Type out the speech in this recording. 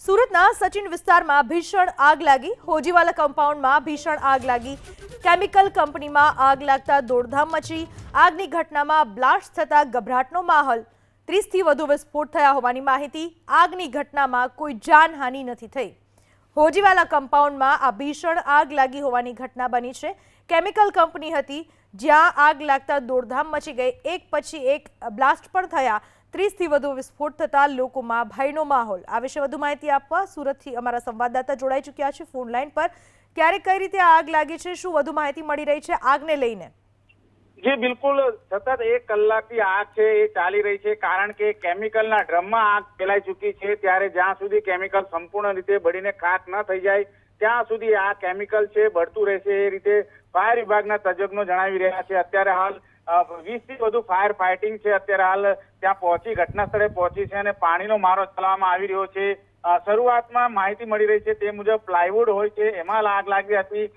સુરતના સચિન વિસ્તારમાં ભીષણ આગ લાગી। હોજીવાલા કમ્પાઉન્ડમાં ભીષણ આગ લાગી। કેમિકલ કંપનીમાં આગ લાગતા દોડધામ મચી। આગની ઘટનામાં બ્લાસ્ટ થતા ગભરાટનો માહોલ। 30થી વધુ વિસ્ફોટ થયા હોવાની માહિતી। આગની ઘટનામાં કોઈ જાનહાનિ નથી થઈ। હોજીવાલા કમ્પાઉન્ડમાં આ ભીષણ આગ લાગી હોવાની ઘટના બની છે। કેમિકલ કંપની હતી જ્યાં આગ લાગતા દોડધામ મચી ગઈ। એક પછી એક બ્લાસ્ટ પણ થયા। 30થી વધુ વિસ્ફોટ થતા લોકોમાં ભયનો માહોલ। આ વિશે વધુ માહિતી આપવા સુરતથી અમારા સંવાદદાતા જોડાઈ ચૂક્યા છે ફોન લાઈન પર। ક્યારે કઈ રીતે આગ લાગી છે, શું વધુ માહિતી મળી રહી છે આગને લઈને? જી બિલકુલ, સતત 1 કલાકથી આગ છે એ ચાલી રહી છે, કારણ કે કેમિકલના ડ્રમમાં આગ ફેલાઈ ચૂકી છે। ત્યારે જ્યાં સુધી કેમિકલ સંપૂર્ણ રીતે બળીને ખાક ન થઈ જાય ત્યાં સુધી આ કેમિકલ છે બળતું રહેશે, એ રીતે ફાયર વિભાગના તજજ્ઞો જણાવી રહ્યા છે। અત્યારે હાલ 20થી વધુ ફાયર ફાઇટિંગ છે અત્યારે હાલ ત્યાં પહોંચી ઘટના સ્થળે પહોંચી છે અને પાણીનો મારો ચલાવવામાં આવી રહ્યો છે। શરૂઆતમાં માહિતી મળી રહી છે તે મુજબ પ્લાયવુડ હોય છે એમાં આગ લાગી હતી।